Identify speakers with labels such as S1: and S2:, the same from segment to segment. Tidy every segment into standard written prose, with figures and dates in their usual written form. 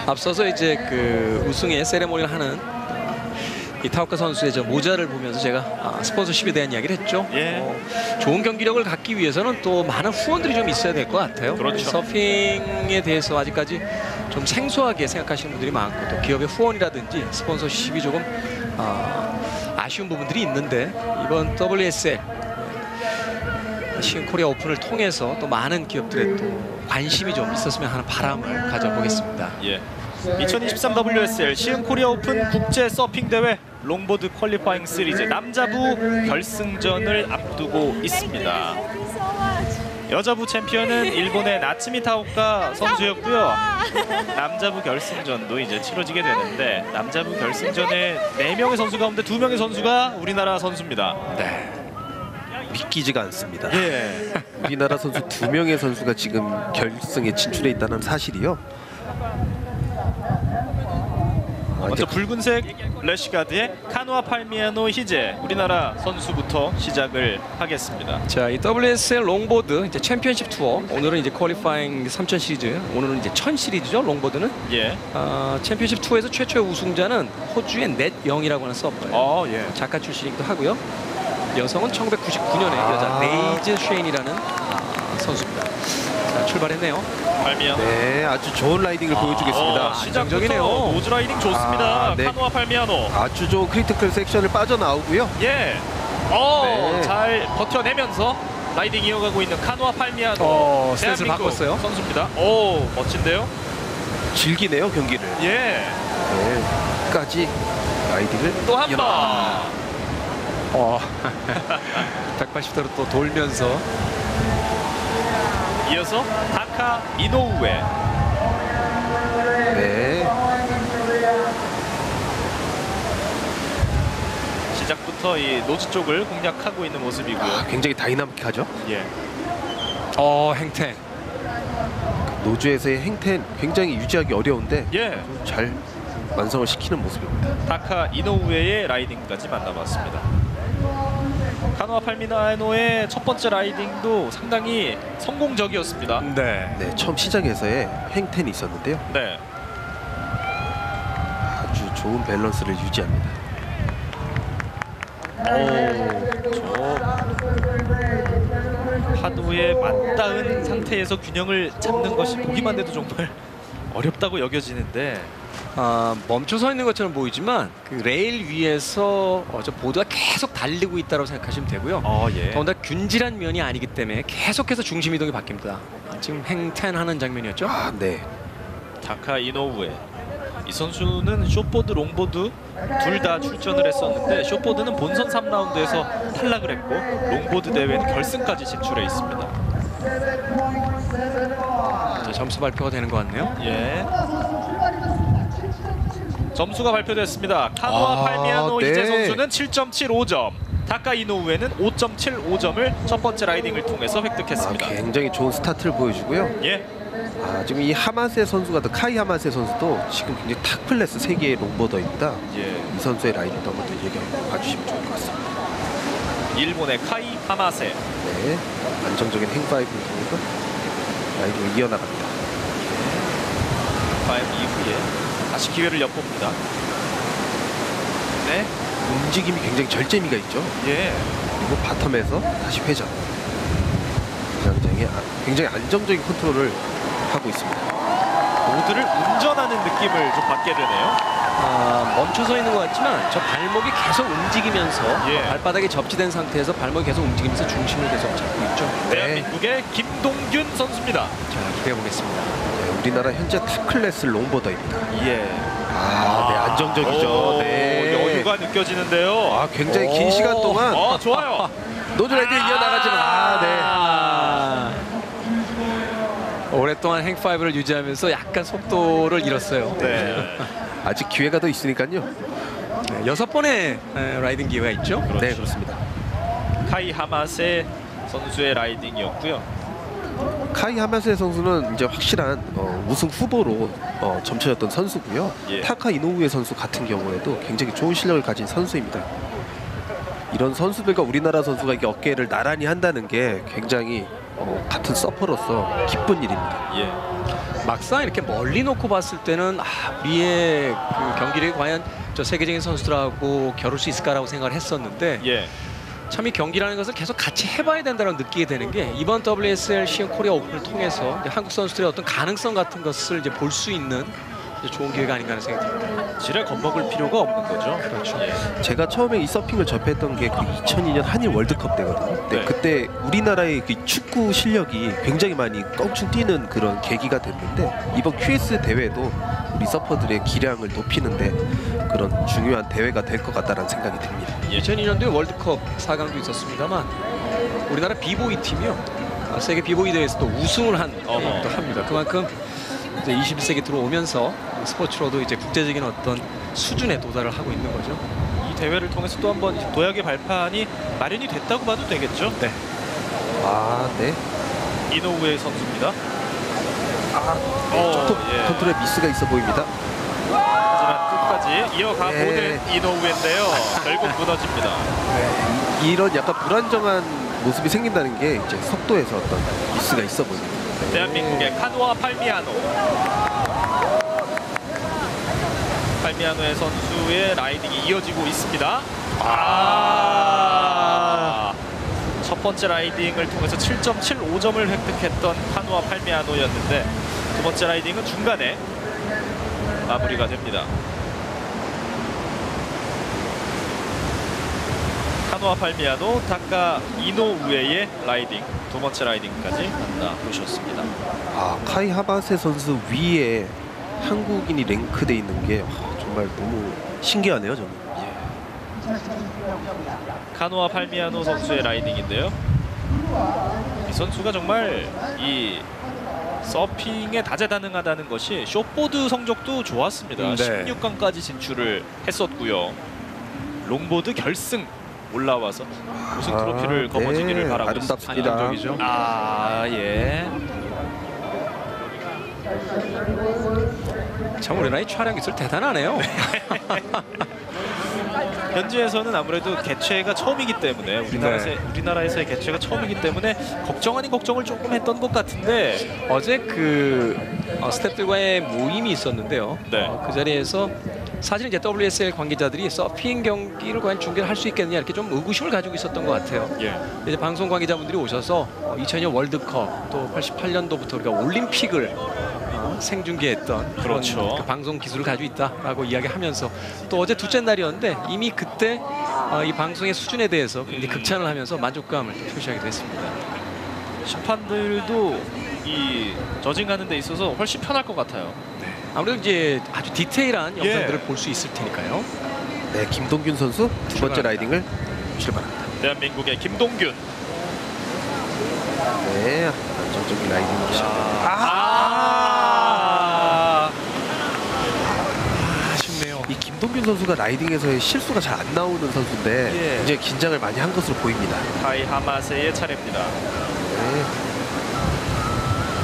S1: 앞서서 이제 그 우승의 세레모니를 하는 이 타오카 선수의 저 모자를 보면서 제가 스폰서십에 대한 이야기를 했죠.
S2: 예.
S1: 좋은 경기력을 갖기 위해서는 또 많은 후원들이 좀 있어야 될 것 같아요.
S2: 그렇죠.
S1: 서핑에 대해서 아직까지 좀 생소하게 생각하시는 분들이 많고 또 기업의 후원이라든지 스폰서십이 조금 아쉬운 부분들이 있는데 이번 WSL 시흥 코리아 오픈을 통해서 또 많은 기업들의 또 관심이 좀 있었으면 하는 바람을 가져보겠습니다.
S2: 예. 2023 WSL 시흥 코리아 오픈 국제 서핑 대회 롱보드 퀄리파잉 시리즈 남자부 결승전을 앞두고 있습니다. 여자부 챔피언은 일본의 나츠미 타오카 선수였고요. 남자부 결승전도 이제 치러지게 되는데 남자부 결승전에 4명의 선수 가운데 2명의 선수가 우리나라 선수입니다.
S3: 네. 믿기지가 않습니다.
S2: 예.
S3: 우리나라 선수 2명의 선수가 지금 결승에 진출해 있다는 사실이요.
S2: 먼저 붉은색 래시가드의 카누아 팔미아노 히제 우리나라 선수부터 시작을 하겠습니다.
S1: 자, 이 WSL 롱보드 이제 챔피언십 투어 오늘은 이제 퀄리파잉 3000 시리즈, 오늘은 이제 1000 시리즈죠. 롱보드는.
S2: 예.
S1: 챔피언십 투어에서 최초의 우승자는 호주의 넷 영이라고 하는 서퍼예요.
S2: 예.
S1: 작가 출신이기도 하고요. 여성은 1999년에 여자 네이즈 쉐인이라는 선수입니다. 자, 출발했네요.
S2: 팔미아노.
S3: 네, 아주 좋은 라이딩을 보여주겠습니다.
S2: 시작부터 노즈 라이딩 좋습니다.
S3: 네.
S2: 카누아 팔미아노.
S3: 아주 좋은 크리티컬 섹션을 빠져나오고요.
S2: 예.
S3: 네.
S2: 잘 버텨내면서 라이딩 이어가고 있는 카누아 팔미아노.
S1: 스탠스를 바꿨어요.
S2: 선수입니다. 오, 멋진데요?
S3: 즐기네요, 경기를.
S2: 예.
S3: 네, 끝까지 라이딩을
S2: 또 한 번.
S1: 180도로 또 돌면서
S2: 이어서 타카 이노우에.
S3: 네.
S2: 시작부터 이 노즈 쪽을 공략하고 있는 모습이고요.
S3: 굉장히 다이나믹하죠.
S2: 예.
S1: 행태.
S3: 노즈에서의 행태는 굉장히 유지하기 어려운데
S2: 예.
S3: 잘 완성을 시키는 모습입니다.
S2: 타카 이노우에의 라이딩까지 만나봤습니다. 카누아 팔미아노의 첫 번째 라이딩도 상당히 성공적이었습니다.
S1: 네.
S3: 네, 처음 시작에서의 행태는 있었는데요.
S2: 네.
S3: 아주 좋은 밸런스를 유지합니다.
S2: 저 파도에 맞닿은 상태에서 균형을 잡는 것이 보기만 해도 정말 어렵다고 여겨지는데
S1: 멈춰 서 있는 것처럼 보이지만 그 레일 위에서 저 보드가 계속 달리고 있다고 생각하시면 되고요.
S2: 예.
S1: 더군다나 균질한 면이 아니기 때문에 계속해서 중심 이동이 바뀝니다. 지금 행텐하는 장면이었죠.
S3: 네.
S2: 타카 이노우에. 이 선수는 숏보드, 롱보드 둘 다 출전을 했었는데 숏보드는 본선 3라운드에서 탈락을 했고 롱보드 대회는 결승까지 진출해 있습니다.
S1: 자, 점수 발표가 되는 것 같네요.
S2: 예. 점수가 발표됐습니다. 카누아 팔미아노
S3: 네.
S2: 이제 선수는 7.75점, 타카 이노우에는 5.75점을 첫 번째 라이딩을 통해서 획득했습니다.
S3: 굉장히 좋은 스타트를 보여주고요.
S2: 예.
S3: 지금 이 하마세 선수가 카이 하마세 선수도 지금 굉장히 탑 클래스 세계의 롱보더입니다.
S2: 예.
S3: 이 선수의 라이딩도 한번 더 얘기해 봐주시면 좋을 것 같습니다.
S2: 일본의 카이 하마세.
S3: 네, 안정적인 행파이브를 통해서 라이딩을 이어나갑니다.
S2: 파임 이후에 다시 기회를 엿봅니다. 네.
S3: 움직임이 굉장히 절제미가 있죠.
S2: 예.
S3: 그리고 바텀에서 다시 회전. 굉장히 안정적인 컨트롤을 하고 있습니다.
S2: 보드를 운전하는 느낌을 좀 받게 되네요.
S1: 멈춰 서 있는 것 같지만 저 발목이 계속 움직이면서
S2: 예.
S1: 발바닥에 접지된 상태에서 발목이 계속 움직이면서 중심을 계속 잡고 있죠.
S2: 대한민국의 김동균 선수입니다.
S1: 자, 기대해 보겠습니다.
S3: 네, 우리나라 현재 탑 클래스 롱보더입니다.
S2: 예.
S3: 네, 안정적이죠. 네.
S2: 여유가 느껴지는데요.
S3: 굉장히 긴 시간 동안
S2: 좋아요.
S3: 노즈 라이딩을 이어나가지만
S1: 네. 오랫동안 행파이브를 유지하면서 약간 속도를 잃었어요.
S2: 네.
S3: 아직 기회가 더 있으니까요.
S1: 네, 6번의 라이딩 기회가 있죠.
S2: 그렇죠.
S3: 네, 그렇습니다.
S2: 카이 하마세 선수의 라이딩이었고요.
S3: 카이 하마세 선수는 이제 확실한 우승 후보로 점쳐졌던 선수고요.
S2: 예.
S3: 타카 이노우에 선수 같은 경우에도 굉장히 좋은 실력을 가진 선수입니다. 이런 선수들과 우리나라 선수가 이게 어깨를 나란히 한다는 게 굉장히 같은 서퍼로서 기쁜 일입니다.
S2: 예.
S1: 막상 이렇게 멀리 놓고 봤을 때는 우리의 그 경기력이 과연 저 세계적인 선수들하고 겨룰 수 있을까라고 생각을 했었는데
S2: 예.
S1: 참 이 경기라는 것을 계속 같이 해봐야 된다고 느끼게 되는 게 이번 WSL 시흥 코리아 오픈을 통해서 이제 한국 선수들의 어떤 가능성 같은 것을 이제 볼 수 있는 이제 좋은 기회가 아닌가 하는 생각이 듭니다.
S2: 지레 겁먹을 필요가 없는 거죠.
S1: 그렇죠.
S2: 예.
S3: 제가 처음에 이 서핑을 접했던 게 그 2002년 한일 월드컵 때거든요.
S2: 네.
S3: 그때 우리나라의 그 축구 실력이 굉장히 많이 껑충 뛰는 그런 계기가 됐는데 이번 QS 대회도 우리 서퍼들의 기량을 높이는데 그런 중요한 대회가 될 것 같다는 생각이 듭니다.
S1: 2002년도에 월드컵 4강도 있었습니다만 우리나라 비보이 팀이요 세계 비보이 대회에서도 우승을 한
S2: 어허.
S1: 또 합니다. 그만큼 이제 21세기 들어오면서 스포츠로도 이제 국제적인 어떤 수준에 도달을 하고 있는 거죠.
S2: 이 대회를 통해서 또 한번 도약의 발판이 마련이 됐다고 봐도 되겠죠.
S1: 네.
S3: 네.
S2: 이노우에 선수입니다.
S3: 조금
S2: 예.
S3: 컨트롤 미스가 있어 보입니다.
S2: 하지만 끝까지 이어가
S3: 예.
S2: 보는 이노우인데요. 결국 무너집니다.
S3: 이런 약간 불안정한 모습이 생긴다는 게 이제 속도에서 어떤 미스가 있어 보입니다.
S2: 대한민국의 카누아 팔미아노. 팔미아노의 선수의 라이딩이 이어지고 있습니다. 첫 번째 라이딩을 통해서 7.75점을 획득했던 카누아 팔미아노였는데 두 번째 라이딩은 중간에 마무리가 됩니다. 카누아 팔미아노, 타카 이노우에의 라이딩 두 번째 라이딩까지 만나보셨습니다.
S3: 카이 하바세 선수 위에 한국인이 랭크돼 있는 게 정말 너무 신기하네요, 저는.
S2: 카누아 팔미아노 선수의 라이딩인데요. 이 선수가 정말 이 서핑에 다재다능하다는 것이 숏보드 성적도 좋았습니다.
S1: 네.
S2: 16강까지 진출을 했었고요. 롱보드 결승 올라와서 우승 트로피를 거머쥐기를 바라고
S3: 아름답습니다.
S1: 안정적이죠.
S2: 예.
S1: 참 우리나라의 촬영 기술 대단하네요.
S2: 현지에서는 아무래도 개최가 처음이기 때문에 우리나라에서의 개최가 처음이기 때문에 걱정 아닌 걱정을 조금 했던 것 같은데
S1: 어제 그 스태프들과의 모임이 있었는데요.
S2: 네.
S1: 그 자리에서 사실 이제 WSL 관계자들이 서핑 경기를 과연 중계를 할 수 있겠느냐 이렇게 좀 의구심을 가지고 있었던 것 같아요.
S2: 예.
S1: 이제 방송 관계자분들이 오셔서 2002년 월드컵 또 88년도부터 우리가 올림픽을 생중계했던 그런
S2: 그렇죠.
S1: 그 방송 기술을 가지고 있다라고 이야기하면서 또 어제 둘째 날이었는데 이미 그때 이 방송의 수준에 대해서 굉장히 극찬을 하면서 만족감을 또 표시하기도 했습니다.
S2: 심판들도 이 저징하는 데 있어서 훨씬 편할 것 같아요.
S1: 아무래도 이제 아주 디테일한
S2: 예.
S1: 영상들을 볼 수 있을 테니까요.
S3: 네, 김동균 선수 두 번째
S1: 출발합니다.
S3: 라이딩을 출발합니다.
S2: 대한민국의 김동균.
S3: 네, 안정적인 라이딩 시작.
S1: 아쉽네요.
S3: 이 김동균 선수가 라이딩에서의 실수가 잘 안 나오는 선수인데
S2: 예.
S3: 이제 긴장을 많이 한 것으로 보입니다.
S2: 타이 하마세의 차례입니다.
S3: 네.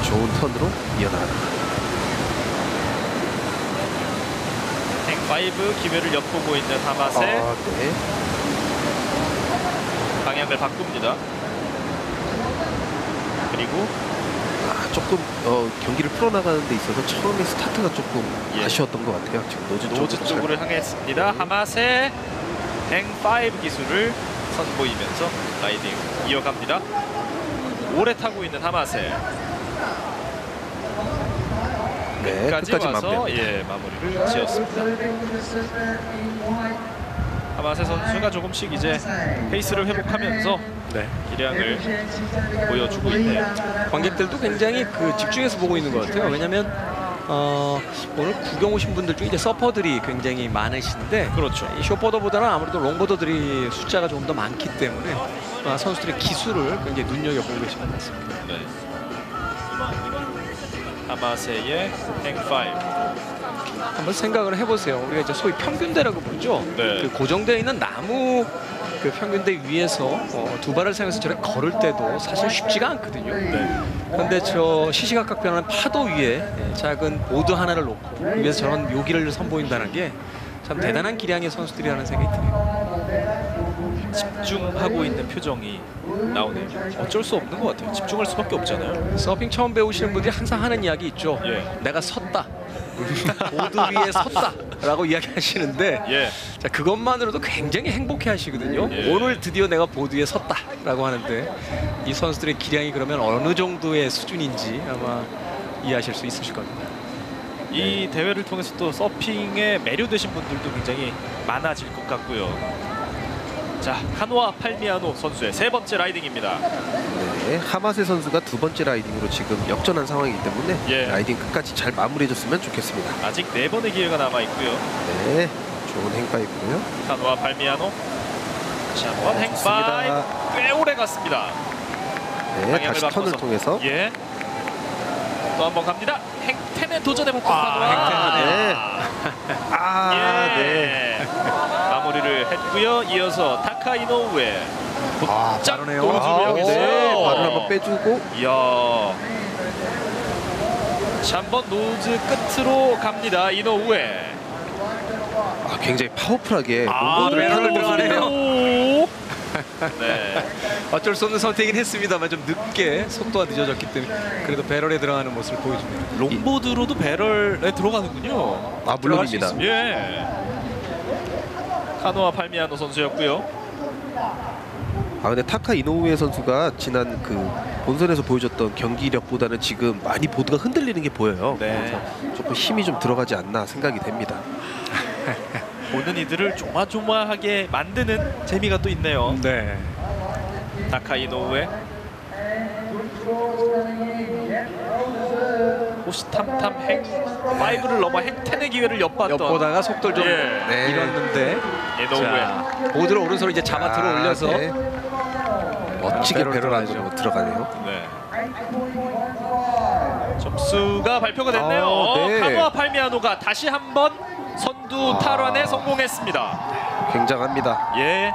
S3: 좋은 턴으로 이어나갑니다.
S2: 행5 기회를 엿보고 있는 하마세.
S3: 네.
S2: 방향을 바꿉니다. 그리고
S3: 조금 경기를 풀어나가는 데 있어서 처음에 스타트가 조금
S2: 예.
S3: 아쉬웠던 것 같아요. 지금
S2: 노즈 쪽으로 향했습니다. 하마세 행5 기술을 선보이면서 라이딩 이어갑니다. 오래 타고 있는 하마세.
S3: 네,
S2: 까지
S3: 끝까지
S2: 와서
S3: 마무리합니다.
S2: 마무리를 지었습니다. 하마세 선수가 조금씩 이제 페이스를 회복하면서
S1: 네.
S2: 기량을 보여주고 있네요.
S1: 관객들도 굉장히 그 집중해서 보고 있는 것 같아요. 왜냐하면 오늘 구경 오신 분들 중에 이제 서퍼들이 굉장히 많으신데
S2: 그렇죠.
S1: 이 숏보더보다는 아무래도 롱보더들이 숫자가 조금 더 많기 때문에 선수들의 기술을 굉장히 눈여겨보고 계신 것 같습니다.
S2: 네. 하마세의 행5.
S1: 한번 생각을 해보세요. 우리가 이제 소위 평균대라고 부르죠.
S2: 네.
S1: 그 고정되어 있는 나무 그 평균대 위에서 두 발을 사용해서 저렇게 걸을 때도 사실 쉽지가 않거든요.
S2: 네.
S1: 그런데 저 시시각각 변하는 파도 위에 작은 보드 하나를 놓고 그 위에서 저런 묘기를 선보인다는 게 참 대단한 기량의 선수들이라는 생각이 드네요.
S2: 집중하고 있는 표정이 나오네요. 어쩔 수 없는 것 같아요. 집중할 수밖에 없잖아요.
S1: 서핑 처음 배우시는 분들이 항상 하는 이야기 있죠.
S2: 예.
S1: 내가 섰다. 보드 위에 섰다 라고 이야기하시는데
S2: 예.
S1: 자, 그것만으로도 굉장히 행복해 하시거든요.
S2: 예.
S1: 오늘 드디어 내가 보드 위에 섰다 라고 하는데 이 선수들의 기량이 그러면 어느 정도의 수준인지 아마 이해하실 수 있으실 겁니다.
S2: 이 대회를 통해서 또 서핑에 매료되신 분들도 굉장히 많아질 것 같고요. 자, 카노아 팔미아노 선수의 세 번째 라이딩입니다.
S3: 네, 하마세 선수가 두 번째 라이딩으로 지금 역전한 상황이기 때문에
S2: 예.
S3: 라이딩 끝까지 잘 마무리해줬으면 좋겠습니다.
S2: 아직 4번의 기회가 남아 있고요.
S3: 네, 좋은 행파이고요.
S2: 카노아 팔미아노 다시 한번 행파이
S3: 좋습니다.
S2: 꽤 오래 갔습니다.
S3: 네,
S2: 방향을
S3: 다시 턴을
S2: 바꿔서.
S3: 통해서
S2: 예. 또 한번 갑니다. 행텐에 도전해볼까?
S3: 네. 아,
S2: 예.
S3: 네.
S2: 마무리를 했고요. 이어서 타카 이노우에 곧장
S1: 빠르네요.
S2: 노즈를 향해서
S3: 네, 발을 한번 빼주고
S2: 이야. 자, 한번 노즈 끝으로 갑니다. 이노우에.
S3: 굉장히 파워풀하게
S1: 배럴을 들어가네요.
S2: 네.
S1: 어쩔 수 없는 선택이긴 했습니다만 좀 늦게 속도가 늦어졌기 때문에 그래도 배럴에 들어가는 모습을 보여줍니다.
S2: 롱보드로도 배럴에 들어가는군요.
S3: 아, 물론입니다.
S2: 예. 카노아 팔미아노 선수였고요.
S3: 아, 근데 타카 이노우에 선수가 지난 그 본선에서 보여줬던 경기력보다는 지금 많이 보드가 흔들리는 게 보여요.
S2: 네.
S3: 그래서 조금 힘이 좀 들어가지 않나 생각이 됩니다.
S2: 보는 이들을 조마조마하게 만드는 재미가 또 있네요.
S1: 네.
S2: 타카 이노우에 호시탐탐 행 5를 넘어 행텐의 기회를 엿봤던
S1: 엿보다가 속도를 좀
S2: 예.
S3: 네.
S1: 잃었는데
S2: 이노우에.
S1: 자, 보드를 오른손으로 이제 잡아 들어 올려서
S3: 네. 멋지게
S1: 배럴
S3: 배럴
S1: 들어가죠.
S3: 안으로 들어가네요.
S2: 네. 점수가 발표가 됐네요.
S3: 네.
S2: 카노아 팔미아노가 다시 한번 선두 탈환에 성공했습니다.
S3: 굉장합니다.
S2: 예.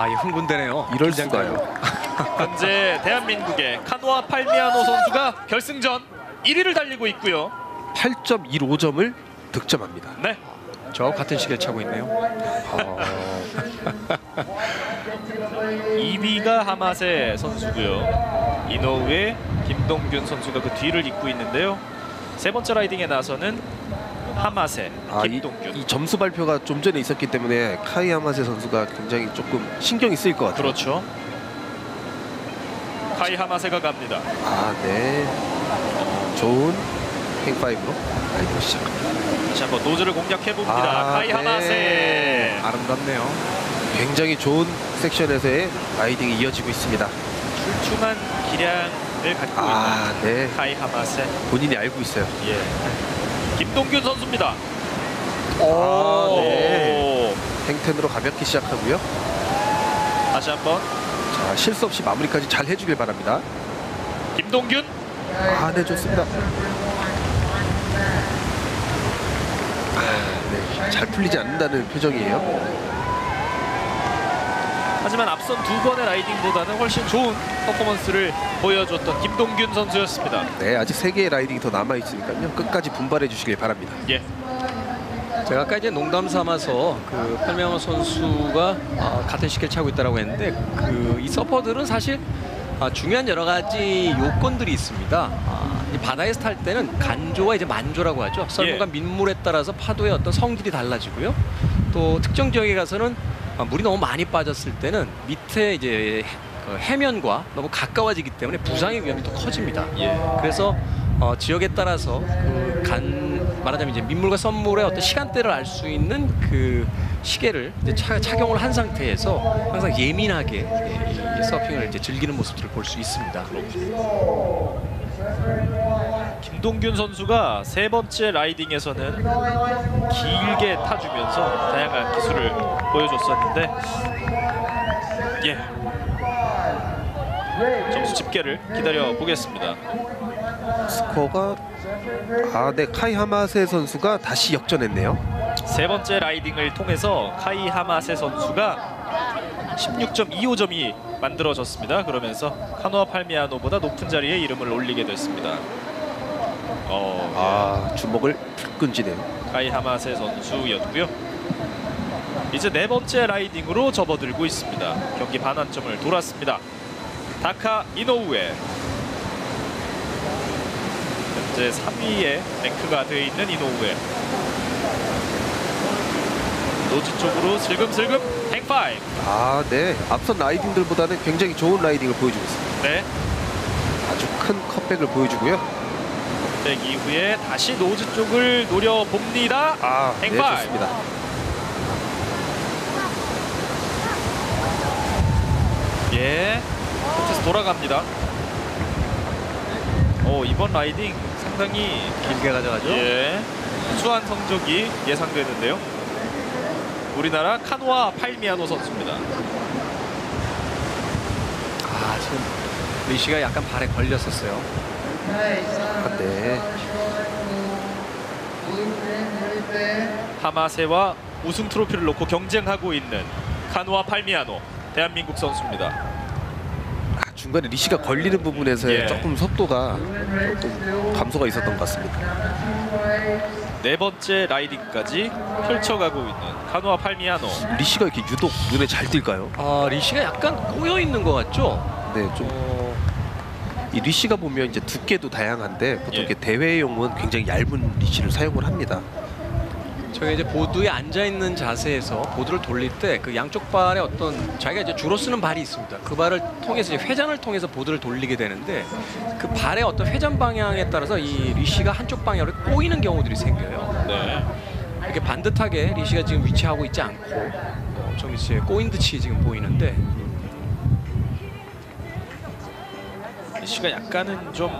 S1: 이 흥분되네요.
S3: 이럴
S1: 긴장돼요.
S3: 수가요.
S2: 현재 대한민국의 카노아 팔미아노 선수가 결승전 1위를 달리고 있고요.
S3: 8.15점을 득점합니다.
S2: 네.
S1: 저와 같은 시계를 차고 있네요.
S2: 2위가 하마세 선수고요. 이노우에 김동균 선수가 그 뒤를 잇고 있는데요. 세 번째 라이딩에 나서는 하마세 김동균.
S3: 이 점수 발표가 좀 전에 있었기 때문에 카이 하마세 선수가 굉장히 조금 신경이 쓰일 것 같아요.
S2: 그렇죠. 카이 하마세가 갑니다.
S3: 네. 좋은 행파이브로 라이딩을 시작합니다.
S2: 다시 한번 노즈를 공략해 봅니다. 카이
S3: 네.
S2: 하마세.
S1: 아름답네요.
S3: 굉장히 좋은 섹션에서의 라이딩이 이어지고 있습니다.
S2: 출중한 기량을 갖고 있는
S3: 네.
S2: 카이 하마세.
S3: 본인이 알고 있어요.
S2: 예. 김동균 선수입니다.
S3: 네. 행텐으로 가볍게 시작하고요.
S2: 다시 한번
S3: 자, 실수 없이 마무리까지 잘 해주길 바랍니다.
S2: 김동균.
S3: 네, 좋습니다. 네, 잘 풀리지 않는다는 표정이에요.
S2: 하지만 앞선 두 번의 라이딩보다는 훨씬 좋은 퍼포먼스를 보여줬던 김동균 선수였습니다.
S3: 네, 아직 3개의 라이딩이 더 남아있으니까요. 끝까지 분발해 주시길 바랍니다.
S2: 예.
S1: 제가 아까 이제 농담 삼아서 그 팔미아노 선수가 같은 시계를 차고 있다고 했는데 이 서퍼들은 사실 중요한 여러 가지 요건들이 있습니다. 이 바다에서 탈 때는 간조와 이제 만조라고 하죠. 썰물과 민물에 따라서 파도의 어떤 성질이 달라지고요. 또 특정 지역에 가서는 물이 너무 많이 빠졌을 때는 밑에 이제 그 해면과 너무 가까워지기 때문에 부상의 위험이 더 커집니다.
S2: 예.
S1: 그래서 지역에 따라서 말하자면 이제 민물과 썰물의 어떤 시간대를 알 수 있는 그 시계를 이제 착용을 한 상태에서 항상 예민하게 이 서핑을 이제 즐기는 모습들을 볼 수 있습니다.
S2: 김동균 선수가 세 번째 라이딩에서는 길게 타주면서 다양한 기술을 보여줬었는데, 예. 점수 집계를 기다려 보겠습니다.
S3: 스코어가 네, 카이 하마세 선수가 다시 역전했네요.
S2: 세 번째 라이딩을 통해서 카이 하마세 선수가 16.25점이 만들어졌습니다. 그러면서 카노아 팔미아노보다 높은 자리에 이름을 올리게 됐습니다.
S3: 주먹을 끈지네요.
S2: 카이 하마세 선수였고요. 이제 네 번째 라이딩으로 접어들고 있습니다. 경기 반환점을 돌았습니다. 다카 이노우에 현재 3위에 랭크가 되어 있는 이노우에 노즈 쪽으로 슬금슬금 행파이브.
S3: 아, 네. 앞선 라이딩들보다는 굉장히 좋은 라이딩을 보여주고 있습니다.
S2: 네.
S3: 아주 큰 컵백을 보여주고요.
S2: 백 이후에 다시 노즈 쪽을 노려봅니다.
S3: 아, 네,
S2: 행파이브.
S3: 좋습니다.
S2: 예, 코트에서 돌아갑니다. 이번 라이딩 상당히
S1: 길게 가져가죠.
S2: 예, 우수한 성적이 예상되는데요. 우리나라 카누아 팔미아노 선수입니다.
S1: 아, 지금 리시가 약간 발에 걸렸었어요.
S3: 아, 네.
S2: 하마세와 우승 트로피를 놓고 경쟁하고 있는 카누아 팔미아노 대한민국 선수입니다.
S3: 아, 중간에 리시가 걸리는 부분에서
S2: 예.
S3: 조금 속도가 조금 감소가 있었던 것 같습니다.
S2: 네 번째 라이딩까지 펼쳐가고 있는 카누아 팔미아노.
S3: 리시가 이렇게 유독 눈에 잘 띌까요?
S1: 아, 리시가 약간 꼬여 있는 것 같죠?
S3: 네, 좀 이 리시가 보면 이제 두께도 다양한데 보통
S2: 예.
S3: 이렇게 대회용은 굉장히 얇은 리시를 사용을 합니다.
S1: 저게 이제 보드에 앉아 있는 자세에서 보드를 돌릴 때 그 양쪽 발에 어떤 자기가 이제 주로 쓰는 발이 있습니다. 그 발을 통해서 이제 회전을 통해서 보드를 돌리게 되는데 그 발의 어떤 회전 방향에 따라서 이 리시가 한쪽 방향으로 꼬이는 경우들이 생겨요.
S2: 네.
S1: 이렇게 반듯하게 리시가 지금 위치하고 있지 않고 좀 이제 꼬인 듯이 지금 보이는데
S2: 리시가 약간은 좀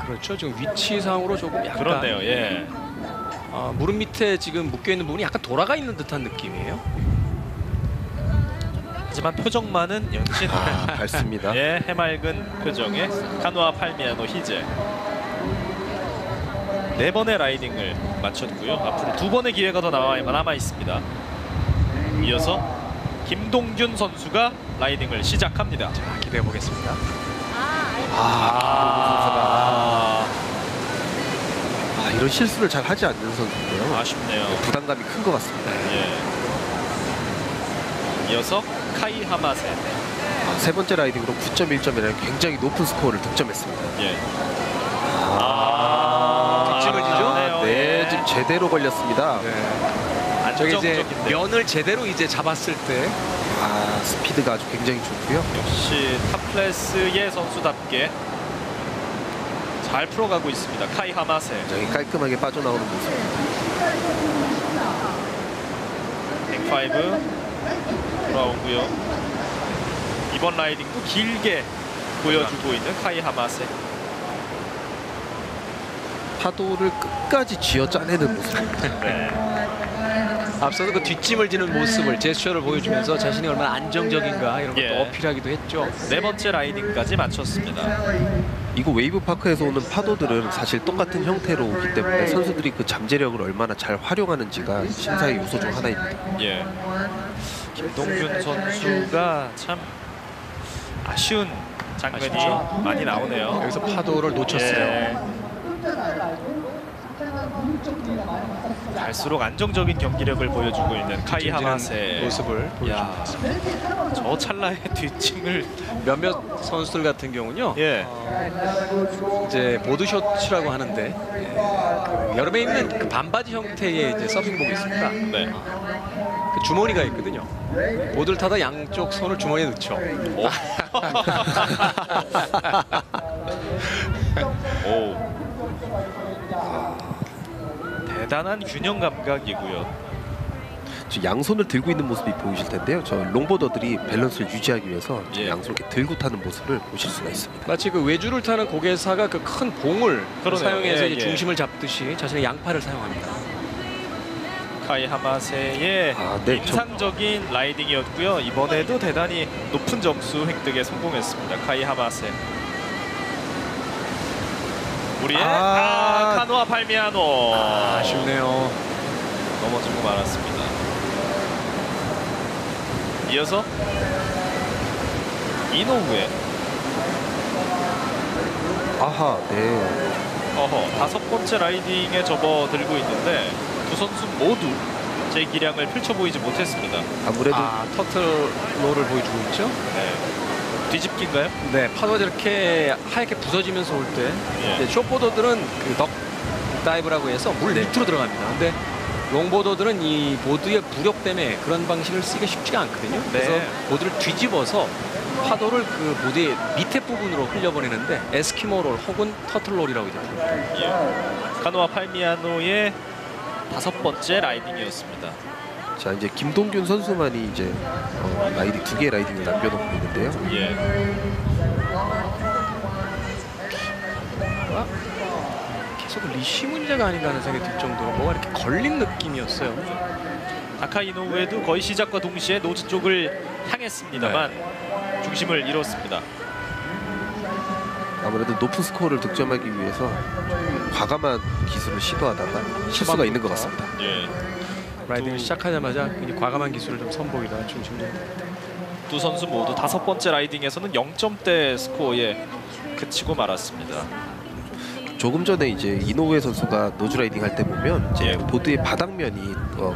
S1: 그렇죠. 지금 위치상으로 조금 약간
S2: 그렇네요. 예.
S1: 무릎 밑에 지금 묶여 있는 부분이 약간 돌아가 있는 듯한 느낌이에요.
S2: 하지만 표정만은 연신
S3: 아, 밝습니다.
S2: 예, 해맑은 표정의 카누아 팔미아노 희재. 네 번의 라이딩을 마쳤고요. 앞으로 두 번의 기회가 더 남아 있습니다. 이어서 김동균 선수가 라이딩을 시작합니다.
S1: 자, 기대해 보겠습니다.
S3: 아, 이런 실수를 잘 하지 않는 선수인데요.
S2: 아쉽네요.
S3: 부담감이 큰 것 같습니다.
S2: 예. 이어서 카이 하마세.
S3: 세 번째 라이딩으로 9.1점이라는 굉장히 높은 스코어를 득점했습니다.
S2: 예.
S1: 득점을 지죠?
S3: 네, 지금 제대로 걸렸습니다.
S1: 저기 이제
S2: 안정적인데.
S1: 면을 제대로 이제 잡았을 때
S3: 아, 스피드가 아주 굉장히 좋고요.
S2: 역시 탑 클래스의 선수답게 잘 풀어가고 있습니다. 카이 하마세.
S3: 굉장히 깔끔하게 빠져나오는 모습.
S2: 백5 돌아오고요. 이번 라이딩도 길게 보여주고 있는 카이 하마세.
S3: 파도를 끝까지 쥐어 짜내는 모습입니다.
S2: 네.
S1: 앞서서 그 뒷짐을 지는 모습을 제스처를 보여주면서 자신이 얼마나 안정적인가 이런 것도
S2: 예.
S1: 어필하기도 했죠.
S2: 네 번째 라이딩까지 마쳤습니다.
S3: 이거 웨이브 파크에서 오는 파도들은 사실 똑같은 형태로 오기 때문에 선수들이 그 잠재력을 얼마나 잘 활용하는지가 심사의 요소 중 하나입니다.
S2: 예. 김동균 선수가 참 아쉬운 장면이
S1: 아쉽죠?
S2: 많이 나오네요.
S1: 여기서 파도를 놓쳤어요.
S2: 예. 갈수록 안정적인 경기력을 보여주고 있는 카이 하마세
S1: 모습을
S2: 야,
S1: 보여줍니다.
S2: 저 찰나의 뒷짐을
S1: 몇몇 선수들 같은 경우는요.
S2: 예.
S1: 이제 보드쇼츠라고 하는데 그 여름에 입는 그 반바지 형태의 이제 서핑복이 있습니다.
S2: 네.
S1: 그 주머니가 있거든요. 보드를 타다 양쪽 손을 주머니에 넣죠.
S2: 오. 대단한 균형 감각이고요.
S3: 지금 양손을 들고 있는 모습이 보이실 텐데요. 저 롱보더들이 밸런스를 유지하기 위해서
S2: 예.
S3: 양손을 이렇게 들고 타는 모습을 보실 수가 있습니다.
S1: 마치 그 외주를 타는 고개사가 그 큰 봉을
S2: 그러네요.
S1: 사용해서
S2: 예,
S1: 이제
S2: 예.
S1: 중심을 잡듯이 자신의 양팔을 사용합니다.
S2: 카이 하마세의
S3: 아, 네,
S2: 인상적인 라이딩이었고요. 이번에도 대단히 높은 점수 획득에 성공했습니다. 카이 하마세. 우리의 카누아 팔미아노.
S1: 아쉽네요.
S2: 넘어지고 말았습니다. 이어서 이노우에
S3: 아하, 네.
S2: 다섯 번째 라이딩에 접어들고 있는데 두 선수 모두 제 기량을 펼쳐 보이지 못했습니다.
S3: 아무래도
S1: 터틀로를 보여주고 있죠.
S2: 네. 뒤집기인가요?
S1: 네, 파도가 이렇게 하얗게 부서지면서 올 때
S2: 예.
S1: 숏보더들은 그 덕 다이브라고 해서 물 밑으로 들어갑니다. 근데 롱보더들은 이 보드의 부력 때문에 그런 방식을 쓰기가 쉽지가 않거든요. 그래서
S2: 네.
S1: 보드를 뒤집어서 파도를 그 보드의 밑에 부분으로 흘려보내는데 에스키모롤 혹은 터틀롤이라고 이제 부릅니다.
S2: 예. 카노아 팔미아노의 5번째 라이딩이었습니다.
S3: 자 이제 김동균 선수만이 이제 라이딩 2개의 라이딩을 남겨놓고 있는데요.
S2: 예.
S1: 계속 리시 문제가 아닌가 하는 생각이 들 정도로 뭐가 이렇게 걸린 느낌이었어요.
S2: 다카 이노우에도 거의 시작과 동시에 노즈 쪽을 향했습니다만 중심을 잃었습니다.
S3: 아무래도 높은 스코어를 득점하기 위해서 과감한 기술을 시도하다가 실수가 있는 것 같습니다.
S2: 예.
S1: 라이딩을 시작하자마자 굉장히 과감한 기술을 좀 선보이다가 중심도
S2: 두 선수 모두 5번째 라이딩에서는 0점대 스코어에 그치고 말았습니다.
S3: 조금 전에 이제 이노우에 선수가 노즈 라이딩 할 때 보면 이제
S2: 예.
S3: 보드의 바닥면이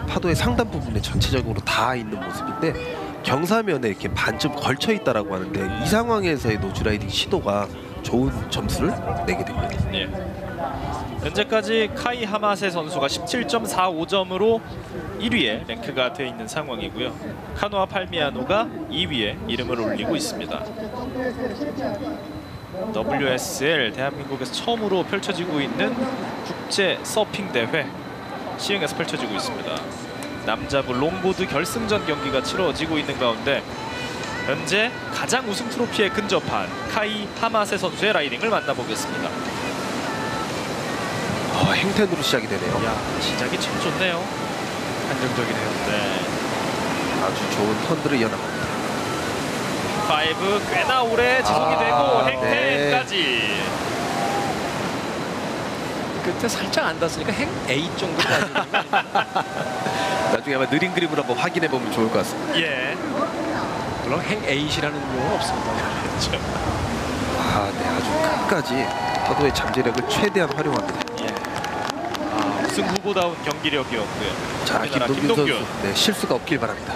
S3: 파도의 상단 부분에 전체적으로 닿아 있는 모습인데 경사면에 이렇게 반쯤 걸쳐 있다라고 하는데 이 상황에서의 노즈 라이딩 시도가 좋은 점수를 내게 됩니다.
S2: 예. 현재까지 카이 하마세 선수가 17.45점으로 1위에 랭크가 되어 있는 상황이고요. 카노아 팔미아노가 2위에 이름을 올리고 있습니다. WSL 대한민국에서 처음으로 펼쳐지고 있는 국제 서핑 대회 시흥에서 펼쳐지고 있습니다. 남자부 롱보드 결승전 경기가 치러지고 있는 가운데 현재 가장 우승 트로피에 근접한 카이 하마세 선수의 라이딩을 만나보겠습니다.
S3: 행텐으로 시작이 되네요.
S2: 야, 시작이 참 좋네요.
S1: 안정적이네요.
S2: 네.
S3: 아주 좋은 턴들을 이어나갑니다.
S2: 5 꽤나 오래 지속이 되고 행텐까지.
S1: 끝에 살짝 안 닿았으니까 행 A 정도까지.
S3: 나중에 아마 느린 그림을 한번 확인해 보면 좋을 것 같습니다.
S2: 예.
S1: 물론 행 A시라는 용어는 없습니다.
S2: 그렇죠.
S3: 네, 아주 끝까지 파도의 잠재력을 최대한 활용합니다.
S2: 예. 우승 후보다운 경기력이었고요.
S3: 자,
S2: 우리나라
S3: 김동균 선수, 네, 실수가 없길 바랍니다.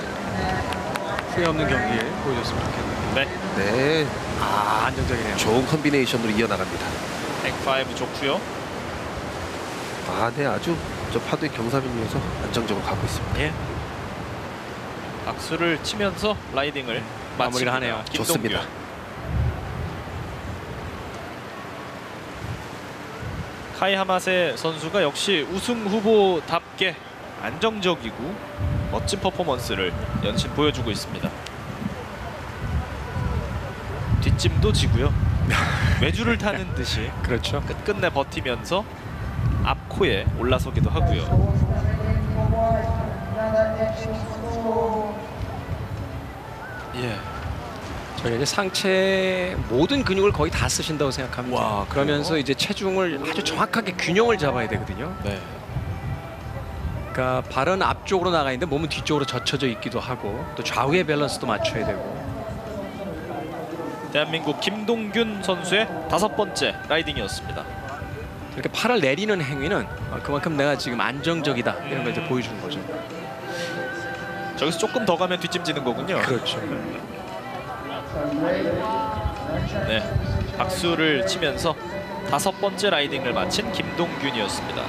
S1: 후회 없는 경기에 보여줬으면 좋겠네요.
S2: 네.
S3: 네,
S1: 안정적이네요.
S3: 좋은 컨비네이션으로 이어나갑니다.
S2: 행5 좋고요.
S3: 네, 아주 저 파도의 경사면 위에서 안정적으로 가고 있습니다.
S2: 예. 박수를 치면서 라이딩을
S1: 마무리를
S2: 마칩니다.
S1: 하네요.
S2: 김동균.
S3: 좋습니다.
S2: 카이 하마세 선수가 역시 우승 후보답게 안정적이고 멋진 퍼포먼스를 연신 보여주고 있습니다. 뒷짐도 지고요. 외주를 타는 듯이
S1: 그렇죠.
S2: 끝끝내 버티면서 앞코에 올라서기도 하고요. 예.
S1: 저희 이제 상체 모든 근육을 거의 다 쓰신다고 생각합니다.
S2: 와,
S1: 그러면서
S2: 그래요?
S1: 이제 체중을 아주 정확하게 균형을 잡아야 되거든요.
S2: 네.
S1: 그러니까 발은 앞쪽으로 나가 있는데 몸은 뒤쪽으로 젖혀져 있기도 하고 또 좌우의 밸런스도 맞춰야 되고.
S2: 대한민국 김동균 선수의 5번째 라이딩이었습니다.
S1: 이렇게 팔을 내리는 행위는 그만큼 내가 지금 안정적이다 이런 걸 이제 보여주는 거죠.
S2: 저기서 조금 더 가면 뒷짐지는 거군요.
S1: 그렇죠.
S2: 네, 박수를 치면서 5번째 라이딩을 마친 김동균이었습니다.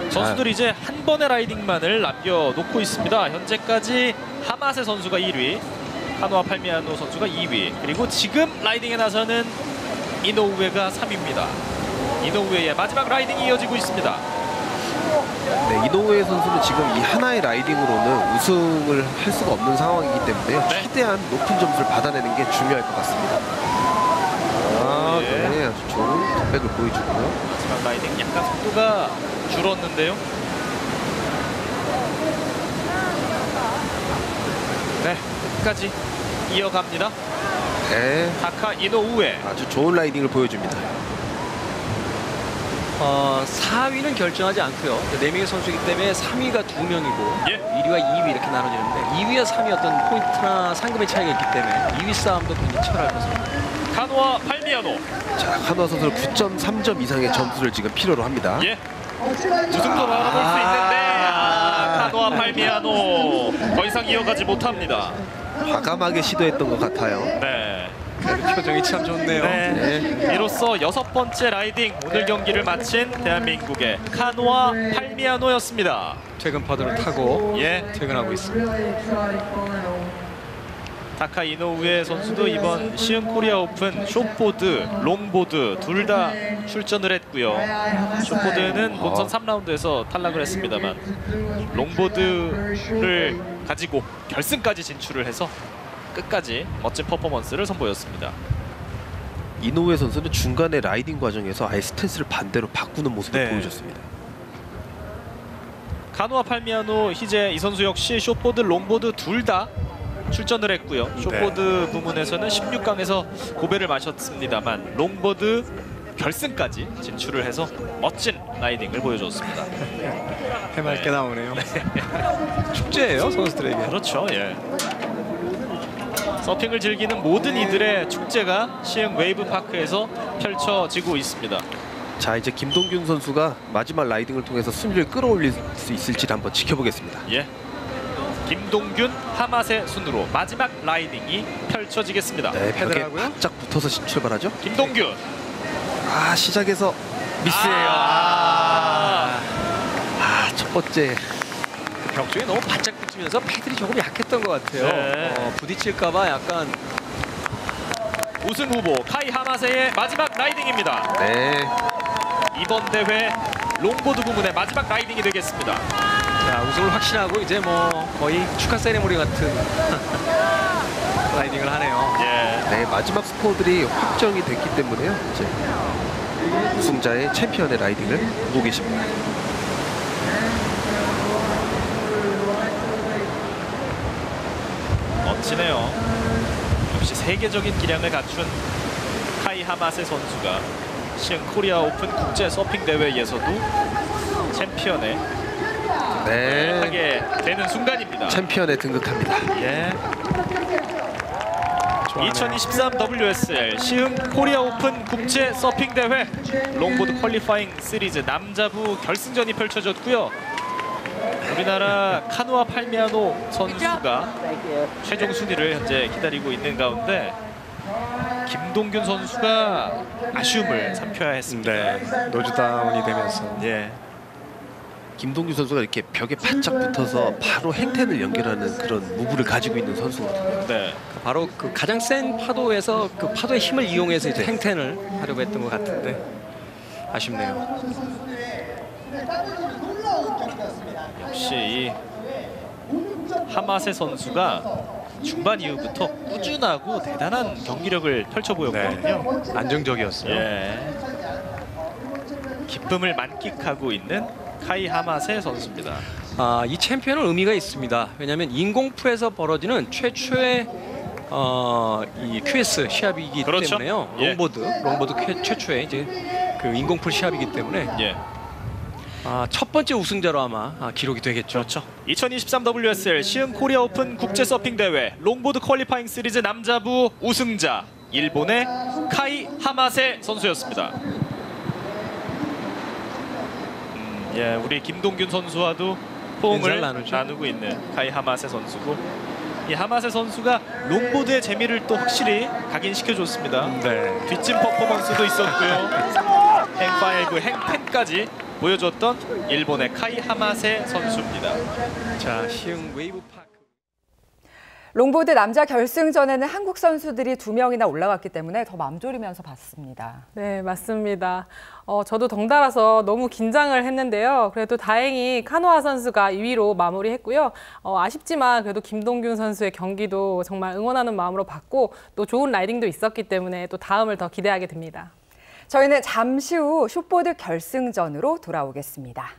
S2: 선수들이 이제 한 번의 라이딩만을 남겨놓고 있습니다. 현재까지 하마세 선수가 1위, 카노아 팔미아노 선수가 2위, 그리고 지금 라이딩에 나서는 이노우에가 3위입니다. 이노우에의 마지막 라이딩이 이어지고 있습니다.
S3: 네, 이노우에 선수는 지금 이 하나의 라이딩으로는 우승을 할 수가 없는 상황이기 때문에
S2: 네.
S3: 최대한 높은 점수를 받아내는 게 중요할 것 같습니다.
S2: 예.
S3: 네, 아주 좋은 컴백을 보여주고요.
S2: 마지막 라이딩 약간 속도가 줄었는데요. 네, 끝까지 이어갑니다.
S3: 네,
S2: 다카 이노우에.
S3: 아주 좋은 라이딩을 보여줍니다.
S1: 4위는 결정하지 않고요. 4명의 선수이기 때문에 3위가 2명이고
S2: 예.
S1: 1위와 2위 이렇게 나눠지는데 2위와 3위 어떤 포인트나 상금의 차이가 있기 때문에 2위 싸움도 굉장히 치열할 것입니다.
S2: 카노아 팔미아노.
S3: 자, 카노아 선수는 9.3점 이상의 점수를 지금 필요로 합니다.
S2: 예. 우승도로 알아볼 수 있는데 카노와 팔미아노 더 이상 이어가지 못합니다.
S3: 과감하게 시도했던 것 같아요.
S2: 네.
S1: 표정이 참 좋네요.
S2: 네. 이로써 6번째 라이딩 오늘 경기를 마친 대한민국의 카노와 팔미아노였습니다.
S1: 퇴근 파도를 타고
S2: 예.
S1: 퇴근하고 있습니다.
S2: 다카 이노우에 선수도 이번 시흥 코리아 오픈 숏보드, 롱보드 둘 다 출전을 했고요. 숏보드는 본선 3라운드에서 탈락을 했습니다만 롱보드를 가지고 결승까지 진출을 해서 끝까지 멋진 퍼포먼스를 선보였습니다.
S3: 이노우에 선수는 중간에 라이딩 과정에서 아예 스탠스를 반대로 바꾸는 모습을
S2: 네.
S3: 보여줬습니다.
S2: 카노와 팔미아노, 희재 이 선수 역시 숏보드, 롱보드 둘 다 출전을 했고요. 숏보드 부문에서는 16강에서 고배를 마셨습니다만 롱보드 결승까지 진출을 해서 멋진 라이딩을 보여줬습니다.
S1: 해맑게 나오네요. 축제예요, 선수들에게.
S2: 그렇죠. 예. 서핑을 즐기는 모든 이들의 축제가 시흥 웨이브파크에서 펼쳐지고 있습니다.
S3: 자, 이제 김동균 선수가 마지막 라이딩을 통해서 순위를 끌어올릴 수 있을지를 한번 지켜보겠습니다.
S2: 예. 김동균 하맛의 순으로 마지막 라이딩이 펼쳐지겠습니다.
S3: 네, 벽에
S1: 패드라고요?
S3: 바짝 붙어서 출발하죠.
S2: 김동균.
S3: 시작에서 미스예요. 첫 번째
S1: 벽 쪽에 너무 바짝 붙으면서 패들이 조금 약했던 것 같아요.
S2: 네.
S1: 부딪힐까봐 약간
S2: 우승 후보 카이 하마세의 마지막 라이딩입니다.
S3: 네.
S2: 이번 대회 롱보드 부문의 마지막 라이딩이 되겠습니다.
S1: 자, 우승을 확신하고 이제 뭐 거의 축하 세레모니 같은 라이딩을 하네요.
S2: 예.
S3: 네, 마지막 스코어들이 확정이 됐기 때문에요. 이제 우승자의 챔피언의 라이딩을 보고 계십니다.
S2: 멋지네요. 역시 세계적인 기량을 갖춘 카이 하마세 선수가 시흥 코리아 오픈 국제 서핑 대회에서도 챔피언에
S3: 네.
S2: 하게 되는 순간입니다.
S3: 챔피언에 등극합니다.
S2: 예.
S1: 좋아하네요.
S2: 2023 WSL 시흥 코리아 오픈 국제 서핑 대회 롱보드 퀄리파잉 시리즈 남자부 결승전이 펼쳐졌고요. 우리나라 카노와 팔미아노 선수가 최종 순위를 현재 기다리고 있는 가운데 김동균 선수가 아쉬움을 삼켜야 했습니다.
S1: 네, 노즈다운이 되면서
S2: 예.
S3: 김동규 선수가 이렇게 벽에 바짝 붙어서 바로 행텐을 연결하는 그런 무브를 가지고 있는 선수거든요.
S2: 네.
S1: 바로 그 가장 센 파도에서 그 파도의 힘을 이용해서 이제 행텐을 하려고 했던 것 같은데 아쉽네요.
S2: 역시 이 하마세 선수가 중반 이후부터 꾸준하고 대단한 경기력을 펼쳐 보였거든요.
S1: 안정적이었어요.
S2: 예. 기쁨을 만끽하고 있는 카이 하마세 선수입니다.
S1: 이 챔피언은 의미가 있습니다. 왜냐하면 인공풀에서 벌어지는 최초의 이 QS 시합이기
S2: 그렇죠.
S1: 때문에요.
S2: 예.
S1: 롱보드 최초의 이제 그 인공풀 시합이기 때문에
S2: 예.
S1: 첫 번째 우승자로 아마 기록이 되겠죠.
S2: 그렇죠. 2023 WSL 시흥 코리아 오픈 국제 서핑 대회 롱보드 퀄리파잉 시리즈 남자부 우승자 일본의 카이 하마세 선수였습니다. 예, 우리 김동균 선수와도 호응을
S1: 인사를
S2: 나누고 있는 카이 하마세 선수고, 이 하마세 선수가 롱보드의 재미를 또 확실히 각인시켜줬습니다.
S1: 네.
S2: 뒷짐 퍼포먼스도 있었고요. 행파이브 행텐까지 보여줬던 일본의 카이 하마세 선수입니다.
S1: 자, 시흥 웨이브파크.
S4: 롱보드 남자 결승전에는 한국 선수들이 2명이나 올라왔기 때문에 더 맘졸이면서 봤습니다.
S5: 네, 맞습니다. 저도 덩달아서 너무 긴장을 했는데요. 그래도 다행히 카노아 선수가 2위로 마무리했고요. 아쉽지만 그래도 김동균 선수의 경기도 정말 응원하는 마음으로 봤고 또 좋은 라이딩도 있었기 때문에 또 다음을 더 기대하게 됩니다.
S4: 저희는 잠시 후 숏보드 결승전으로 돌아오겠습니다.